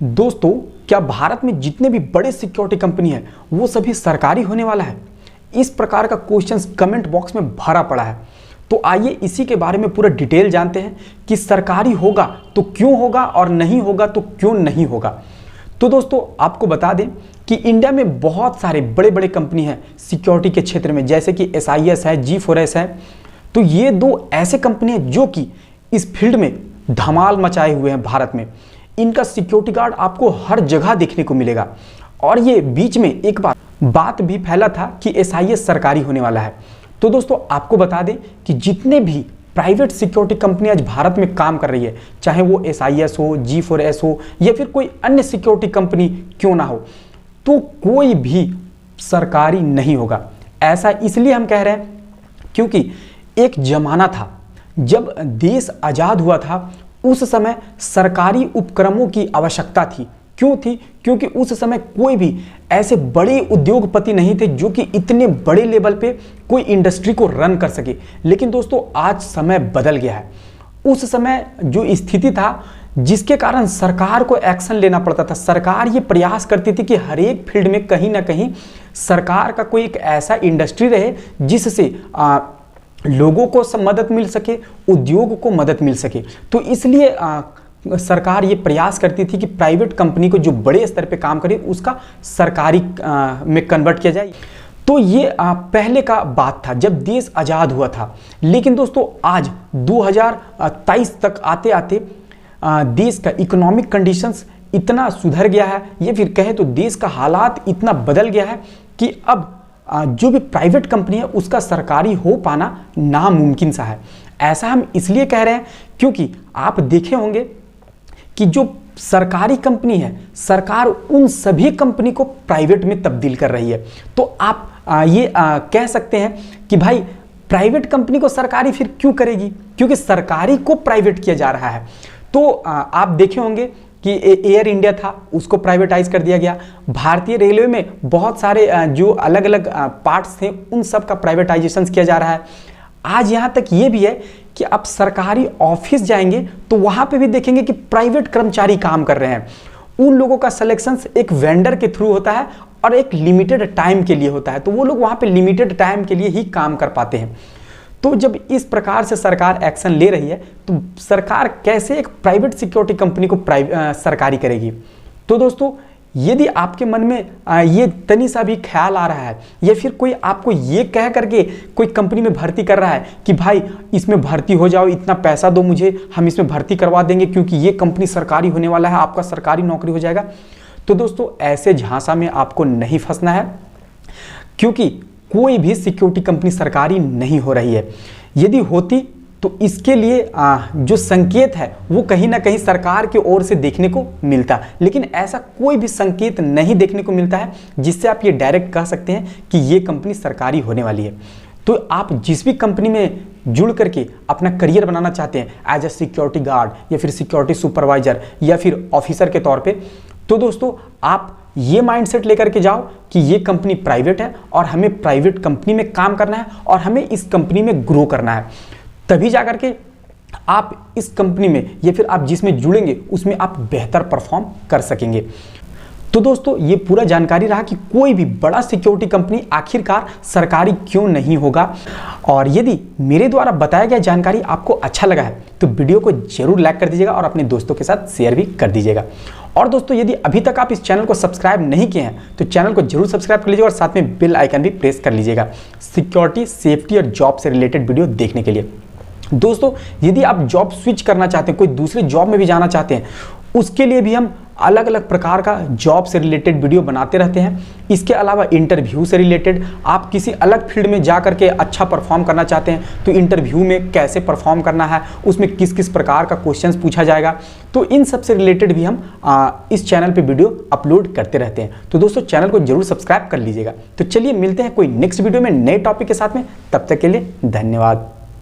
दोस्तों, क्या भारत में जितने भी बड़े सिक्योरिटी कंपनी है वो सभी सरकारी होने वाला है? इस प्रकार का क्वेश्चंस कमेंट बॉक्स में भरा पड़ा है। तो आइए इसी के बारे में पूरा डिटेल जानते हैं कि सरकारी होगा तो क्यों होगा और नहीं होगा तो क्यों नहीं होगा। तो दोस्तों, आपको बता दें कि इंडिया में बहुत सारे बड़े बड़े कंपनी हैं सिक्योरिटी के क्षेत्र में, जैसे कि SIS है, G4S है। तो ये दो ऐसे कंपनी हैं जो कि इस फील्ड में धमाल मचाए हुए हैं भारत में। इनका सिक्योरिटी गार्ड आपको हर जगह देखने को मिलेगा। और ये बीच में एक बात भी फैला था कि SIS सरकारी होने वाला है। तो दोस्तों, आपको बता दें कि जितने भी प्राइवेट सिक्योरिटी कंपनी आज भारत में काम कर रही है, चाहे वो SIS हो, G4S हो या फिर कोई अन्य सिक्योरिटी कंपनी क्यों ना हो, तो कोई भी सरकारी नहीं होगा। ऐसा इसलिए हम कह रहे हैं क्योंकि एक जमाना था जब देश आज़ाद हुआ था, उस समय सरकारी उपक्रमों की आवश्यकता थी। क्यों थी? क्योंकि उस समय कोई भी ऐसे बड़े उद्योगपति नहीं थे जो कि इतने बड़े लेवल पे कोई इंडस्ट्री को रन कर सके। लेकिन दोस्तों, आज समय बदल गया है। उस समय जो स्थिति था जिसके कारण सरकार को एक्शन लेना पड़ता था, सरकार ये प्रयास करती थी कि हर एक फील्ड में कहीं ना कहीं सरकार का कोई एक ऐसा इंडस्ट्री रहे जिससे लोगों को मदद मिल सके, उद्योग को मदद मिल सके। तो इसलिए सरकार ये प्रयास करती थी कि प्राइवेट कंपनी को जो बड़े स्तर पे काम करे उसका सरकारी में कन्वर्ट किया जाए। तो ये पहले का बात था जब देश आज़ाद हुआ था। लेकिन दोस्तों, आज 2023 तक आते आते देश का इकोनॉमिक कंडीशंस इतना सुधर गया है, या फिर कहें तो देश का हालात इतना बदल गया है कि अब जो भी प्राइवेट कंपनी है उसका सरकारी हो पाना नामुमकिन सा है। ऐसा हम इसलिए कह रहे हैं क्योंकि आप देखे होंगे कि जो सरकारी कंपनी है, सरकार उन सभी कंपनी को प्राइवेट में तब्दील कर रही है। तो आप ये कह सकते हैं कि भाई प्राइवेट कंपनी को सरकारी फिर क्यों करेगी, क्योंकि सरकारी को प्राइवेट किया जा रहा है। तो आप देखे होंगे कि एयर इंडिया था, उसको प्राइवेटाइज कर दिया गया। भारतीय रेलवे में बहुत सारे जो अलग अलग पार्ट्स थे उन सब का प्राइवेटाइजेशन किया जा रहा है। आज यहाँ तक ये भी है कि आप सरकारी ऑफिस जाएंगे तो वहाँ पे भी देखेंगे कि प्राइवेट कर्मचारी काम कर रहे हैं। उन लोगों का सिलेक्शन एक वेंडर के थ्रू होता है और एक लिमिटेड टाइम के लिए होता है, तो वो लोग वहाँ पे लिमिटेड टाइम के लिए ही काम कर पाते हैं। तो जब इस प्रकार से सरकार एक्शन ले रही है तो सरकार कैसे एक प्राइवेट सिक्योरिटी कंपनी को सरकारी करेगी? तो दोस्तों, यदि आपके मन में ये तनी सा भी ख्याल आ रहा है, या फिर कोई आपको ये कह करके कोई कंपनी में भर्ती कर रहा है कि भाई इसमें भर्ती हो जाओ, इतना पैसा दो मुझे, हम इसमें भर्ती करवा देंगे क्योंकि ये कंपनी सरकारी होने वाला है, आपका सरकारी नौकरी हो जाएगा, तो दोस्तों ऐसे झांसा में आपको नहीं फंसना है, क्योंकि कोई भी सिक्योरिटी कंपनी सरकारी नहीं हो रही है। यदि होती तो इसके लिए जो संकेत है वो कहीं ना कहीं सरकार की ओर से देखने को मिलता, लेकिन ऐसा कोई भी संकेत नहीं देखने को मिलता है जिससे आप ये डायरेक्ट कह सकते हैं कि ये कंपनी सरकारी होने वाली है। तो आप जिस भी कंपनी में जुड़ करके अपना करियर बनाना चाहते हैं एज ए सिक्योरिटी गार्ड या फिर सिक्योरिटी सुपरवाइजर या फिर ऑफिसर के तौर पर, तो दोस्तों आप ये माइंडसेट लेकर के जाओ कि ये कंपनी प्राइवेट है और हमें प्राइवेट कंपनी में काम करना है और हमें इस कंपनी में ग्रो करना है। तभी जाकर के आप इस कंपनी में या फिर आप जिसमें जुड़ेंगे उसमें आप बेहतर परफॉर्म कर सकेंगे। तो दोस्तों, ये पूरा जानकारी रहा कि कोई भी बड़ा सिक्योरिटी कंपनी आखिरकार सरकारी क्यों नहीं होगा। और यदि मेरे द्वारा बताया गया जानकारी आपको अच्छा लगा है तो वीडियो को जरूर लाइक कर दीजिएगा और अपने दोस्तों के साथ शेयर भी कर दीजिएगा। और दोस्तों, यदि अभी तक आप इस चैनल को सब्सक्राइब नहीं किए हैं तो चैनल को जरूर सब्सक्राइब कर लीजिएगा और साथ में बेल आइकन भी प्रेस कर लीजिएगा सिक्योरिटी, सेफ्टी और जॉब से रिलेटेड वीडियो देखने के लिए। दोस्तों, यदि आप जॉब स्विच करना चाहते हैं, कोई दूसरे जॉब में भी जाना चाहते हैं, उसके लिए भी हम अलग अलग प्रकार का जॉब से रिलेटेड वीडियो बनाते रहते हैं। इसके अलावा इंटरव्यू से रिलेटेड, आप किसी अलग फील्ड में जा करके अच्छा परफॉर्म करना चाहते हैं तो इंटरव्यू में कैसे परफॉर्म करना है, उसमें किस किस प्रकार का क्वेश्चंस पूछा जाएगा, तो इन सब से रिलेटेड भी हम इस चैनल पे वीडियो अपलोड करते रहते हैं। तो दोस्तों, चैनल को जरूर सब्सक्राइब कर लीजिएगा। तो चलिए मिलते हैं कोई नेक्स्ट वीडियो में नए टॉपिक के साथ में, तब तक के लिए धन्यवाद।